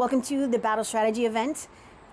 Welcome to the Battle Strategy event.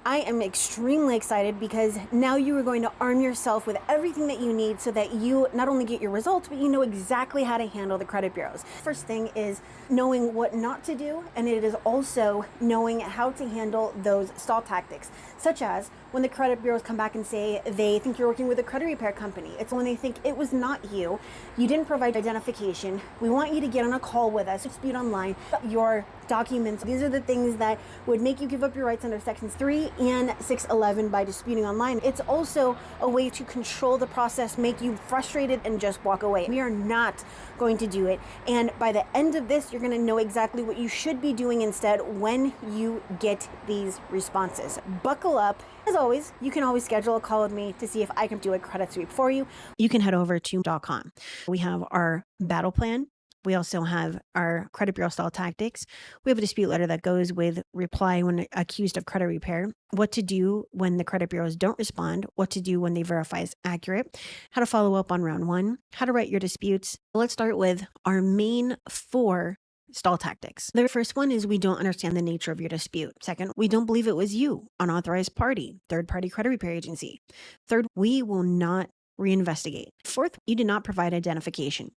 I am extremely excited because now you are going to arm yourself with everything that you need so that you not only get your results, but you know exactly how to handle the credit bureaus. First thing is knowing what not to do, and it is also knowing how to handle those stall tactics, such as when the credit bureaus come back and say they think you're working with a credit repair company. It's when they think it was not you, you didn't provide identification, we want you to get on a call with us, dispute online, your documents. These are the things that would make you give up your rights under sections 3 and 611 by disputing online. It's also a way to control the process, make you frustrated and just walk away. We are not going to do it. And by the end of this, you're going to know exactly what you should be doing instead when you get these responses. Buckle up. As always, you can always schedule a call with me to see if I can do a credit sweep for you. You can head over to .com. We have our battle plan. We also have our credit bureau style tactics. We have a dispute letter that goes with reply when accused of credit repair, what to do when the credit bureaus don't respond, what to do when they verify is accurate, how to follow up on round 1, how to write your disputes. Let's start with our main 4 stall tactics. The first one is we don't understand the nature of your dispute. Second, we don't believe it was you, unauthorized party, third-party credit repair agency. Third, we will not reinvestigate. Fourth, you did not provide identification.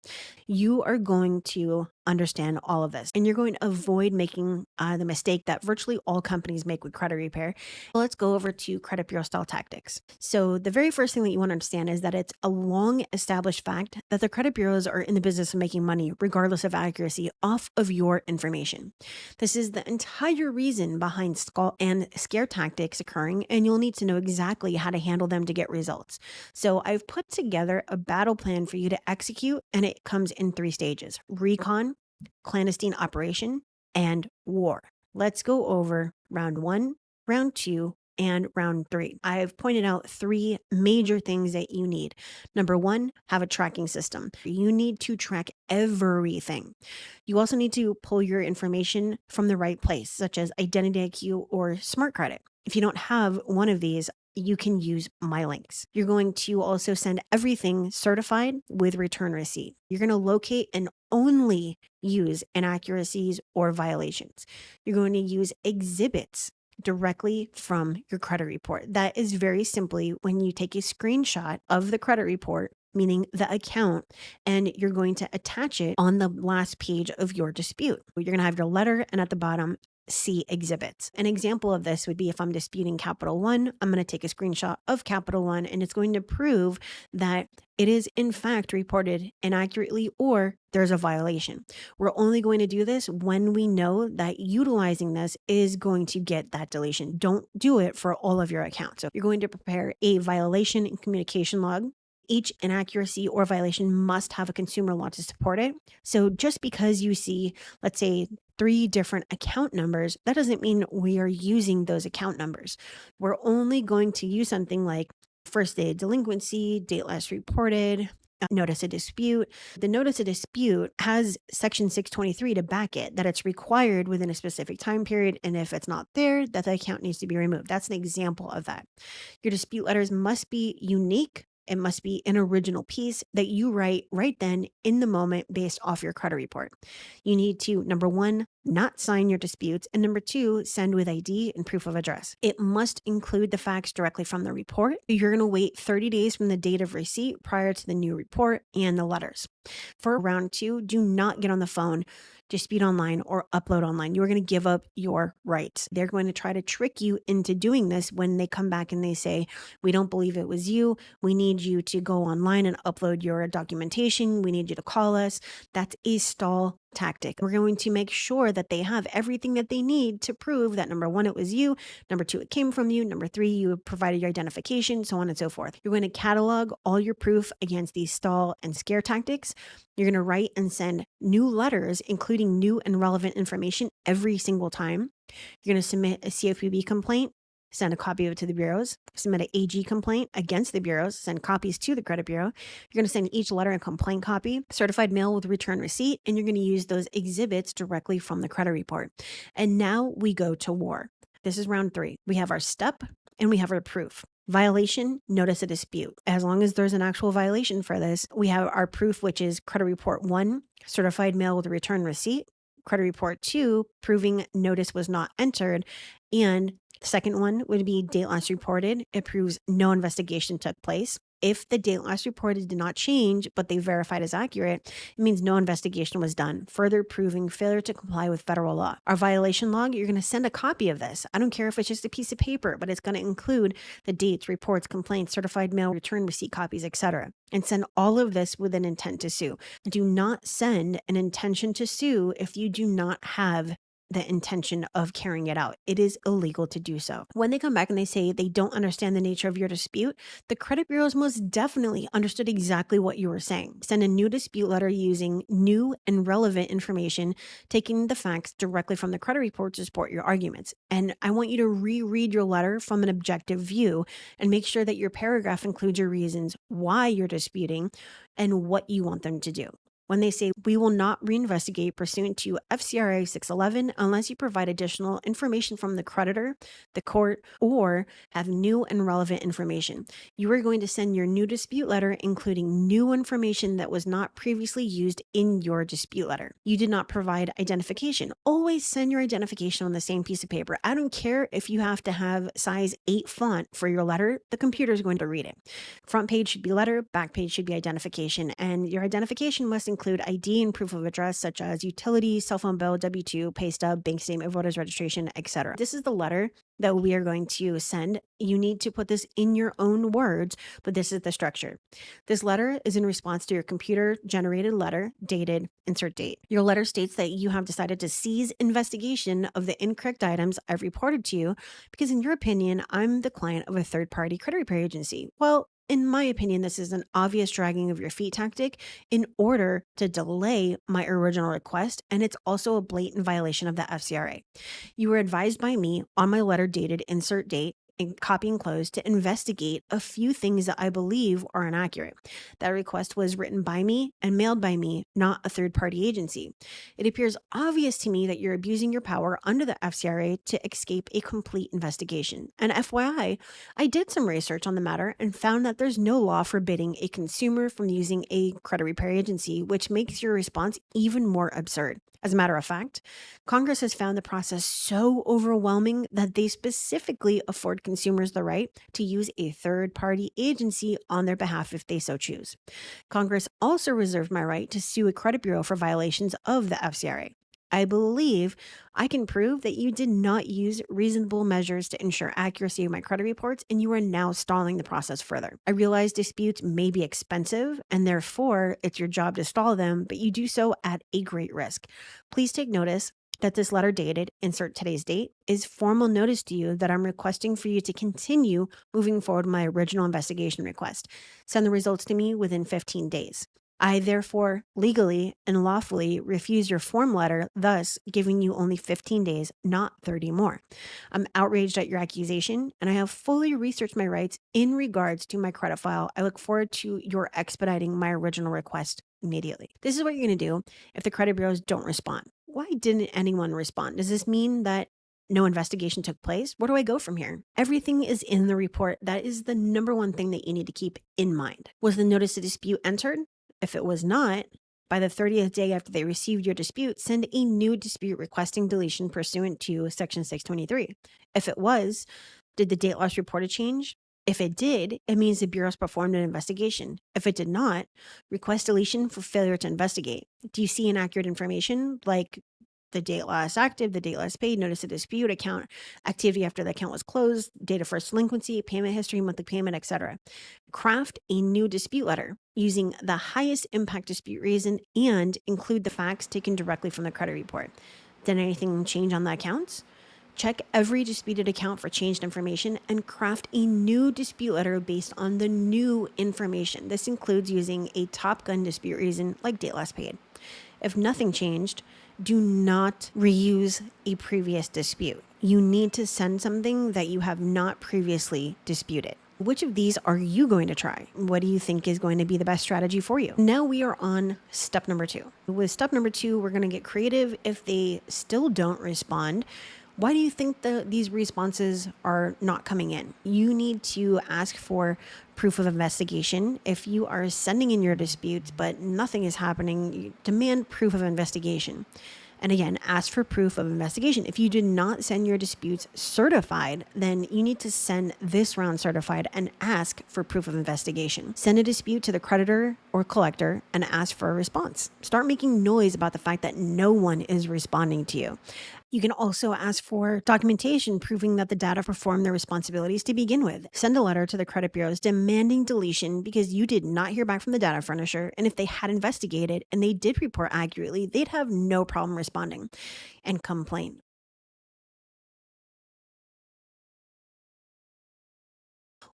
You are going to understand all of this and you're going to avoid making the mistake that virtually all companies make with credit repair. Let's go over to credit bureau style tactics. So the very first thing that you want to understand is that it's a long established fact that the credit bureaus are in the business of making money regardless of accuracy off of your information. This is the entire reason behind skull and scare tactics occurring, and you'll need to know exactly how to handle them to get results. So I've put together a battle plan for you to execute, and it comes in 3 stages: Recon, Clandestine operation, and war. Let's go over round 1, round 2, and round 3. I've pointed out 3 major things that you need. Number 1, have a tracking system. You need to track everything. You also need to pull your information from the right place, such as Identity IQ or Smart Credit. If you don't have one of these, you can use my links. You're going to also send everything certified with return receipt. You're going to locate and only use inaccuracies or violations. You're going to use exhibits directly from your credit report. That is very simply when you take a screenshot of the credit report, meaning the account, and you're going to attach it on the last page of your dispute. You're going to have your letter, and at the bottom, see exhibits. An example of this would be if I'm disputing Capital One, I'm going to take a screenshot of Capital One, and it's going to prove that it is in fact reported inaccurately or there's a violation. We're only going to do this when we know that utilizing this is going to get that deletion. Don't do it for all of your accounts. So you're going to prepare a violation and communication log. Each inaccuracy or violation must have a consumer law to support it. So just because you see, let's say, 3 different account numbers, that doesn't mean we are using those account numbers. We're only going to use something like first day of delinquency, date last reported, notice of dispute. The notice of dispute has section 623 to back it, that it's required within a specific time period, and if it's not there, that the account needs to be removed. That's an example of that. Your dispute letters must be unique. It must be an original piece that you write right then in the moment based off your credit report. You need to, number 1, not sign your disputes, and number 2, send with ID and proof of address. It must include the facts directly from the report. You're going to wait 30 days from the date of receipt prior to the new report and the letters. For round 2, do not get on the phone, dispute online, or upload online. You are going to give up your rights. They're going to try to trick you into doing this when they come back and they say, we don't believe it was you. We need you to go online and upload your documentation. We need you to call us. That's a stall tactic. We're going to make sure that they have everything that they need to prove that number 1, it was you, number 2, it came from you, number 3, you provided your identification, so on and so forth. You're going to catalog all your proof against these stall and scare tactics. You're going to write and send new letters, including new and relevant information every single time. You're going to submit a CFPB complaint, send a copy of it to the bureaus, submit an AG complaint against the bureaus, send copies to the credit bureau. You're going to send each letter a complaint copy, certified mail with return receipt, and you're going to use those exhibits directly from the credit report. And now we go to war. This is round 3. We have our step and we have our proof. Violation, notice of dispute. As long as there's an actual violation for this, we have our proof, which is credit report 1, certified mail with a return receipt. credit report 2, proving notice was not entered. And the second one would be date last reported. It proves no investigation took place. If the date last reported did not change, but they verified as accurate, it means no investigation was done, further proving failure to comply with federal law. Our violation log, you're going to send a copy of this. I don't care if it's just a piece of paper, but it's going to include the dates, reports, complaints, certified mail, return receipt copies, etc. And send all of this with an intent to sue. Do not send an intention to sue if you do not have the intention of carrying it out. It is illegal to do so. When they come back and they say they don't understand the nature of your dispute, the credit bureaus most definitely understood exactly what you were saying. Send a new dispute letter using new and relevant information, taking the facts directly from the credit report to support your arguments. And I want you to reread your letter from an objective view and make sure that your paragraph includes your reasons why you're disputing and what you want them to do. When they say, we will not reinvestigate pursuant to FCRA 611 unless you provide additional information from the creditor, the court, or have new and relevant information. You are going to send your new dispute letter including new information that was not previously used in your dispute letter. You did not provide identification. Always send your identification on the same piece of paper. I don't care if you have to have size 8 font for your letter, the computer is going to read it. Front page should be letter, back page should be identification, and your identification must include ID and proof of address such as utility, cell phone bill, W-2, pay stub, bank statement, voter's registration, etc. This is the letter that we are going to send. You need to put this in your own words, but this is the structure. This letter is in response to your computer generated letter dated insert date. Your letter states that you have decided to cease investigation of the incorrect items I've reported to you because in your opinion, I'm the client of a third-party credit repair agency. Well, in my opinion, this is an obvious dragging of your feet tactic in order to delay my original request, and it's also a blatant violation of the FCRA. You were advised by me on my letter dated insert date and copy enclosed to investigate a few things that I believe are inaccurate. That request was written by me and mailed by me, not a third-party agency. It appears obvious to me that you're abusing your power under the FCRA to escape a complete investigation. And FYI, I did some research on the matter and found that there's no law forbidding a consumer from using a credit repair agency, which makes your response even more absurd. As a matter of fact, Congress has found the process so overwhelming that they specifically afford consumers the right to use a third-party agency on their behalf if they so choose. Congress also reserved my right to sue a credit bureau for violations of the FCRA. I believe I can prove that you did not use reasonable measures to ensure accuracy of my credit reports, and you are now stalling the process further. I realize disputes may be expensive, and therefore it's your job to stall them, but you do so at a great risk. Please take notice that this letter dated, insert today's date, is formal notice to you that I'm requesting for you to continue moving forward with my original investigation request. Send the results to me within 15 days. I therefore legally and lawfully refuse your form letter, thus giving you only 15 days, not 30 more. I'm outraged at your accusation, and I have fully researched my rights in regards to my credit file. I look forward to your expediting my original request immediately. This is what you're going to do if the credit bureaus don't respond. Why didn't anyone respond? Does this mean that no investigation took place? Where do I go from here? Everything is in the report. That is the number one thing that you need to keep in mind. Was the notice of dispute entered? If it was not, by the 30th day after they received your dispute, send a new dispute requesting deletion pursuant to Section 623. If it was, did the date loss reported change? If it did, it means the Bureau's performed an investigation. If it did not, request deletion for failure to investigate. Do you see inaccurate information like the date last active, the date last paid, notice of dispute, account activity after the account was closed, date of first delinquency, payment history, monthly payment, etc. Craft a new dispute letter using the highest impact dispute reason and include the facts taken directly from the credit report. Did anything change on the accounts? Check every disputed account for changed information and craft a new dispute letter based on the new information. This includes using a Top Gun dispute reason like date last paid. If nothing changed, do not reuse a previous dispute. You need to send something that you have not previously disputed. Which of these are you going to try? What do you think is going to be the best strategy for you? Now we are on step number 2. With step number 2, we're going to get creative. If they still don't respond, why do you think these responses are not coming in? You need to ask for proof of investigation. If you are sending in your disputes, but nothing is happening, you demand proof of investigation. And again, ask for proof of investigation. If you did not send your disputes certified, then you need to send this round certified and ask for proof of investigation. Send a dispute to the creditor or collector and ask for a response. Start making noise about the fact that no one is responding to you. You can also ask for documentation proving that the data performed their responsibilities to begin with. Send a letter to the credit bureaus demanding deletion because you did not hear back from the data furnisher, and if they had investigated and they did report accurately, they'd have no problem responding and complain.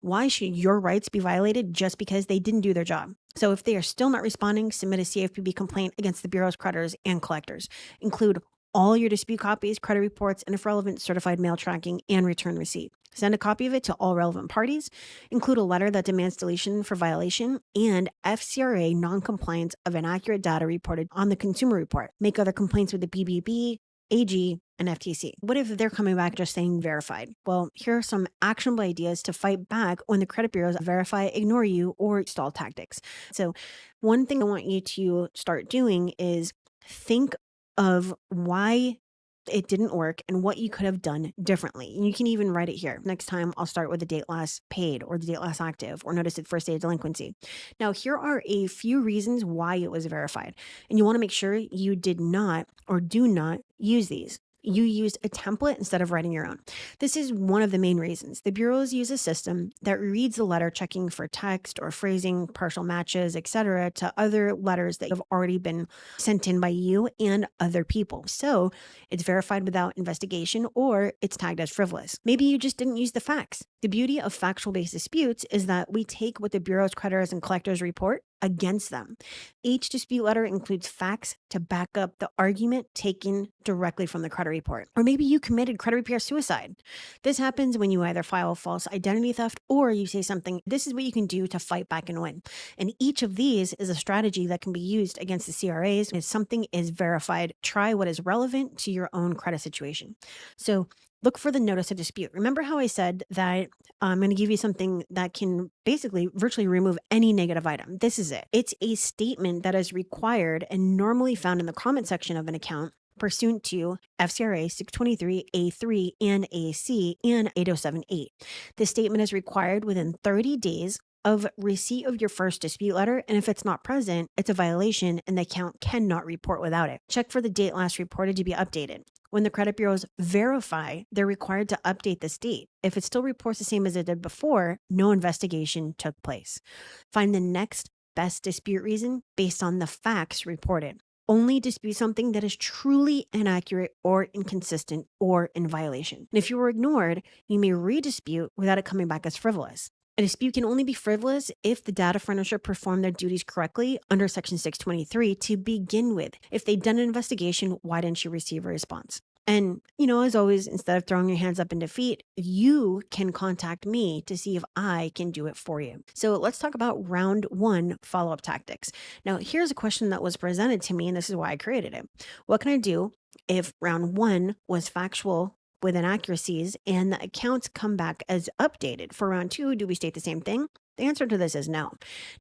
Why should your rights be violated just because they didn't do their job? So if they are still not responding, submit a CFPB complaint against the Bureau's creditors and collectors. Include all your dispute copies, credit reports, and if relevant, certified mail tracking and return receipt. Send a copy of it to all relevant parties. Include a letter that demands deletion for violation and FCRA noncompliance of inaccurate data reported on the consumer report. Make other complaints with the BBB, AG, and FTC. What if they're coming back just saying verified? Well, here are some actionable ideas to fight back when the credit bureaus verify, ignore you, or stall tactics. So, one thing I want you to start doing is think of why it didn't work and what you could have done differently. And you can even write it here. Next time, I'll start with the date last paid or the date last active or notice at first day of delinquency. Now, here are a few reasons why it was verified. And you want to make sure you did not or do not use these. You used a template instead of writing your own. This is one of the main reasons. The bureaus use a system that reads the letter, checking for text or phrasing, partial matches, etc., to other letters that have already been sent in by you and other people. So it's verified without investigation or it's tagged as frivolous. Maybe you just didn't use the facts. The beauty of factual-based disputes is that we take what the bureau's creditors and collectors report against them. Each dispute letter includes facts to back up the argument taken directly from the credit report. Or maybe you committed credit repair suicide. This happens when you either file false identity theft or you say something. This is what you can do to fight back and win. And each of these is a strategy that can be used against the CRAs. If something is verified, try what is relevant to your own credit situation. So look for the notice of dispute. Remember how I said that I'm going to give you something that can basically virtually remove any negative item. This is it. It's a statement that is required and normally found in the comment section of an account pursuant to FCRA 623A3 and AC and 8078. This statement is required within 30 days of receipt of your first dispute letter, and if it's not present, it's a violation and the account cannot report without it. Check for the date last reported to be updated. When the credit bureaus verify, they're required to update this date. If it still reports the same as it did before, no investigation took place. Find the next best dispute reason based on the facts reported. Only dispute something that is truly inaccurate or inconsistent or in violation. And if you were ignored, you may redispute without it coming back as frivolous. A dispute can only be frivolous if the data furnisher performed their duties correctly under Section 623 to begin with. If they'd done an investigation, why didn't you receive a response? And, as always, instead of throwing your hands up in defeat, you can contact me to see if I can do it for you. So let's talk about round one follow-up tactics. Now, here's a question that was presented to me, and this is why I created it. What can I do if round one was factual with inaccuracies and the accounts come back as updated? For round two, do we state the same thing? The answer to this is no.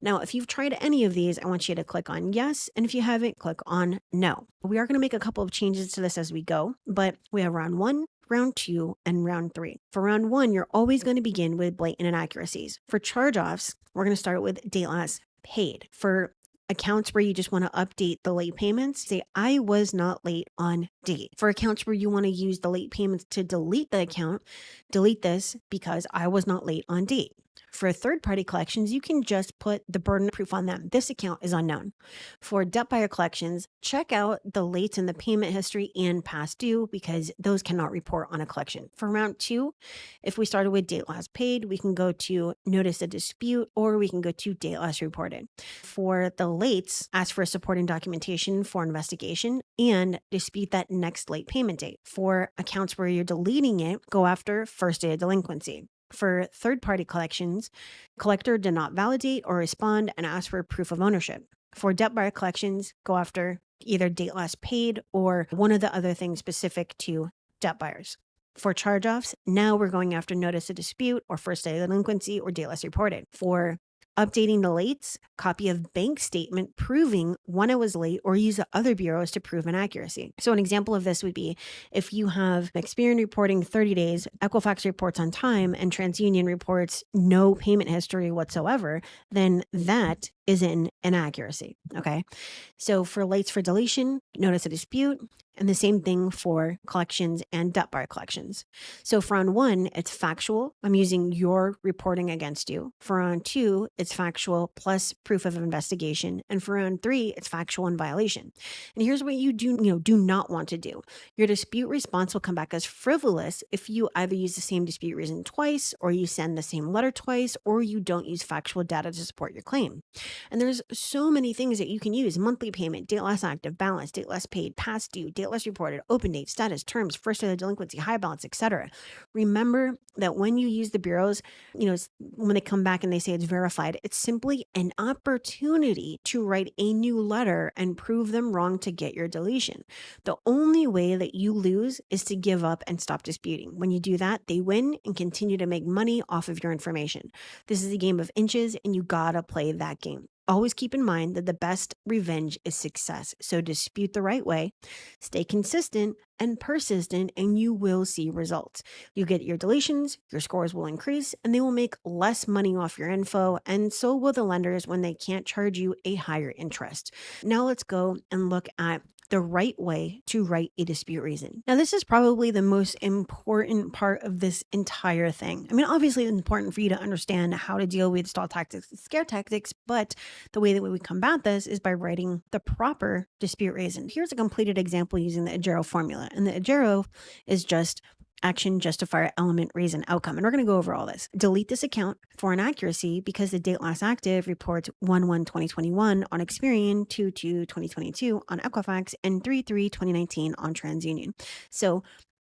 Now, if you've tried any of these, I want you to click on yes. And if you haven't, click on no. We are going to make a couple of changes to this as we go, but we have round one, round two, and round three. For round one, you're always going to begin with blatant inaccuracies. For charge-offs, we're going to start with date last paid. For accounts where you just want to update the late payments, say, I was not late on date. For accounts where you want to use the late payments to delete the account, delete this because I was not late on date. For third-party collections, you can just put the burden of proof on them. This account is unknown. For debt buyer collections, check out the lates in the payment history and past due because those cannot report on a collection. For round two, if we started with date last paid, we can go to notice a dispute or we can go to date last reported. For the lates, ask for supporting documentation for investigation and dispute that next late payment date. For accounts where you're deleting it, go after first day of delinquency. For third-party collections, collector did not validate or respond and ask for proof of ownership. For debt buyer collections, go after either date last paid or one of the other things specific to debt buyers. For charge-offs, now we're going after notice of dispute or first day of delinquency or date last reported. For updating the lates, copy of bank statement proving when it was late, or use the other bureaus to prove inaccuracy. So an example of this would be if you have Experian reporting 30 days, Equifax reports on time, and TransUnion reports no payment history whatsoever, then that is an inaccuracy, okay? So for lates for deletion, notice a dispute, and the same thing for collections and debt bar collections. So for round 1, it's factual. I'm using your reporting against you. For round 2, it's factual plus proof of investigation. And for round 3, it's factual and violation. And here's what you do not want to do. Your dispute response will come back as frivolous if you either use the same dispute reason twice, or you send the same letter twice, or you don't use factual data to support your claim. And there's so many things that you can use: monthly payment, date less active, balance, date less paid, past due, date less reported, open date, status, terms, first day of delinquency, high balance, etc. Remember that when you use the bureaus, when they come back and they say it's verified, it's simply an opportunity to write a new letter and prove them wrong to get your deletion. The only way that you lose is to give up and stop disputing. When you do that, they win and continue to make money off of your information. This is a game of inches, and you gotta play that game. Always keep in mind that the best revenge is success. So dispute the right way, stay consistent and persistent, and you will see results. You get your deletions, your scores will increase, and they will make less money off your info, and so will the lenders when they can't charge you a higher interest. Now let's go and look at the right way to write a dispute reason. Now, this is probably the most important part of this entire thing. I mean, obviously, it's important for you to understand how to deal with stall tactics and scare tactics, but the way that we combat this is by writing the proper dispute reason. Here's a completed example using the Agero formula. And the Agero is just action, justifier, element, reason, outcome. And we're going to go over all this. Delete this account for inaccuracy because the date last active reports 1/1/2021 on Experian, 2/2/2022 on Equifax, and 3/3/2019 on TransUnion. So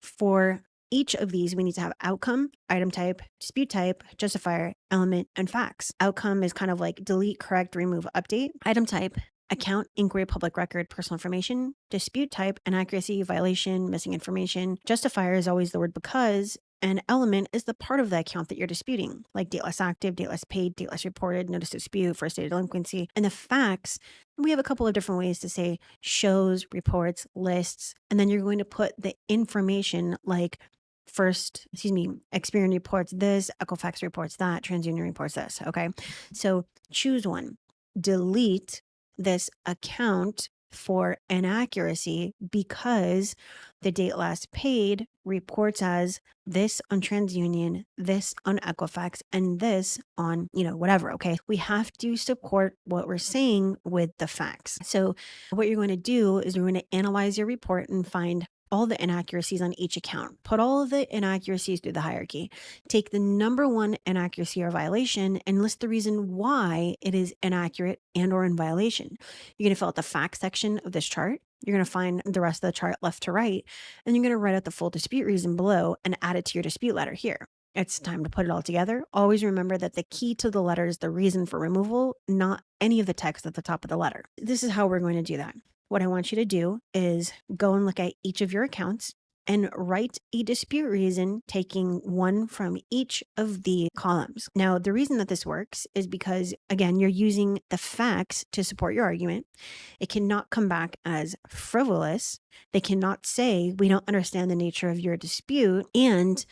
for each of these, we need to have outcome, item type, dispute type, justifier, element, and facts. Outcome is kind of like delete, correct, remove, update. Item type, account, inquiry, public record, personal information. Dispute type, inaccuracy, violation, missing information. Justifier is always the word because, and element is the part of the account that you're disputing, like date less active, date less paid, date less reported, notice of dispute, first day of delinquency. And the facts, we have a couple of different ways to say shows, reports, lists, and then you're going to put the information like Experian reports this, Equifax reports that, TransUnion reports this, okay? So choose one. Delete this account for inaccuracy because the date last paid reports as this on TransUnion, this on Equifax, and this on, whatever, okay? We have to support what we're saying with the facts. So what you're going to do is we're going to analyze your report and find all the inaccuracies on each account. Put all of the inaccuracies through the hierarchy. Take the number one inaccuracy or violation and list the reason why it is inaccurate and or in violation. You're going to fill out the facts section of this chart. You're going to find the rest of the chart left to right, and you're going to write out the full dispute reason below and add it to your dispute letter here. It's time to put it all together. Always remember that the key to the letter is the reason for removal, not any of the text at the top of the letter. This is how we're going to do that. What I want you to do is go and look at each of your accounts and write a dispute reason, taking one from each of the columns. Now, the reason that this works is because, again, you're using the facts to support your argument. It cannot come back as frivolous. They cannot say, we don't understand the nature of your dispute, and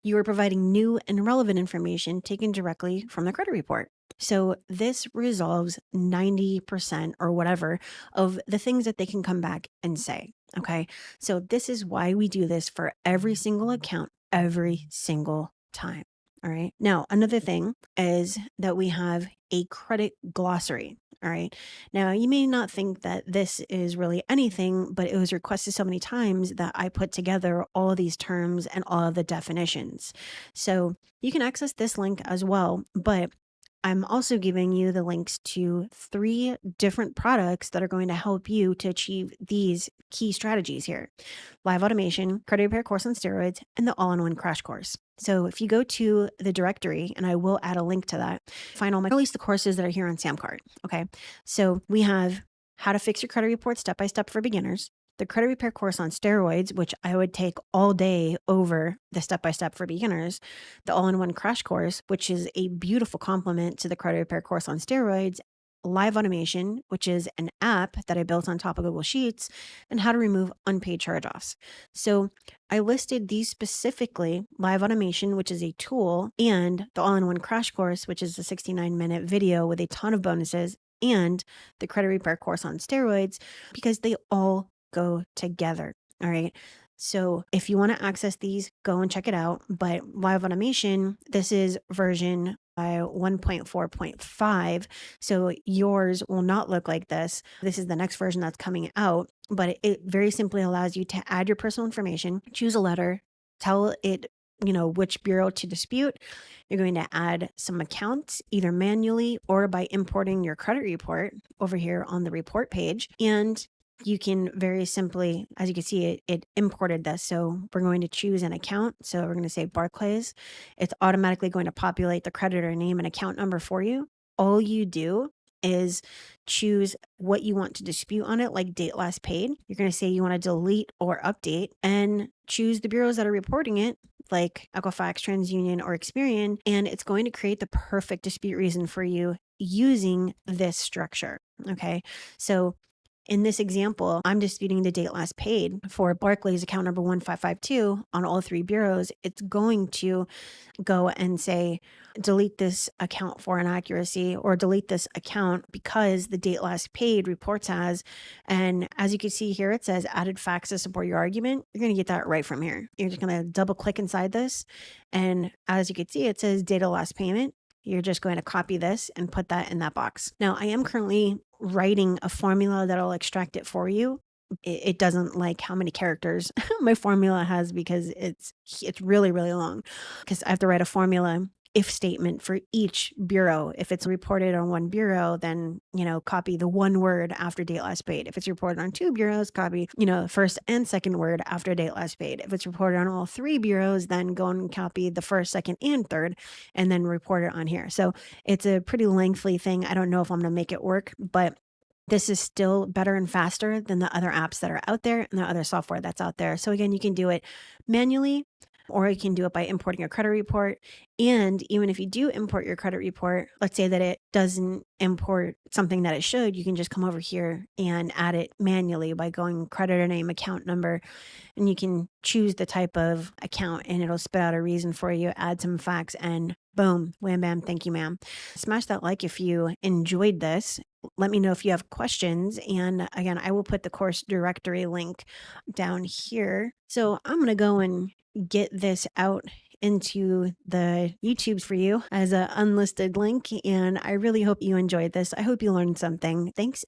you are providing new and relevant information taken directly from the credit report. So this resolves 90% or whatever of the things that they can come back and say, okay? So this is why we do this for every single account, every single time, all right? Now, another thing is that we have a credit glossary, all right? Now, you may not think that this is really anything, but it was requested so many times that I put together all of these terms and all of the definitions. So you can access this link as well, but I'm also giving you the links to 3 different products that are going to help you to achieve these key strategies here: live automation, credit repair course on steroids, and the all-in-one crash course. So if you go to the directory, and I will add a link to that, find all my, at least the courses that are here on SamCard. Okay. So we have how to fix your credit report step-by-step for beginners, the credit repair course on steroids, which I would take all day over the step-by-step for beginners, the all-in-one crash course, which is a beautiful complement to the credit repair course on steroids, Live Automation, which is an app that I built on top of Google Sheets, and how to remove unpaid charge-offs. So I listed these specifically, Live Automation, which is a tool, and the all-in-one crash course, which is a 69-minute video with a ton of bonuses, and the credit repair course on steroids, because they all go together. All right. So if you want to access these, go and check it out. But Live Automation, this is version 1.4.5. So yours will not look like this. This is the next version that's coming out, but it very simply allows you to add your personal information, choose a letter, tell it, which bureau to dispute. You're going to add some accounts, either manually or by importing your credit report over here on the report page. And you can very simply, as you can see, it imported this. So we're going to choose an account. So we're going to say Barclays. It's automatically going to populate the creditor name and account number for you. All you do is choose what you want to dispute on it, like date last paid. You're going to say you want to delete or update, and choose the bureaus that are reporting it, like Equifax, TransUnion, or Experian, and it's going to create the perfect dispute reason for you using this structure. Okay, so in this example, I'm disputing the date last paid for Barclays account number 1552 on all three bureaus. It's going to go and say, delete this account for inaccuracy, or delete this account because the date last paid reports as, and as you can see here, it says added facts to support your argument. You're going to get that right from here. You're just going to double click inside this. And as you can see, it says date of last payment. You're just going to copy this and put that in that box. Now, I am currently writing a formula that'll extract it for you. It doesn't like how many characters my formula has, because it's really, really long, because I have to write a formula if statement for each bureau. If it's reported on one bureau, then, copy the one word after date last paid. If it's reported on two bureaus, copy, first and second word after date last paid. If it's reported on all three bureaus, then go and copy the first, second, and third, and then report it on here. So it's a pretty lengthy thing. I don't know if I'm going to make it work, but this is still better and faster than the other apps that are out there and the other software that's out there. So again, you can do it manually, or you can do it by importing your credit report. And even if you do import your credit report, let's say that it doesn't import something that it should, you can just come over here and add it manually by going creditor name, account number, and you can choose the type of account and it'll spit out a reason for you, add some facts, and boom, wham, bam, thank you, ma'am. Smash that like if you enjoyed this. Let me know if you have questions. And again, I will put the course directory link down here. So I'm going to go and get this out into the YouTubes for you as an unlisted link. And I really hope you enjoyed this. I hope you learned something. Thanks.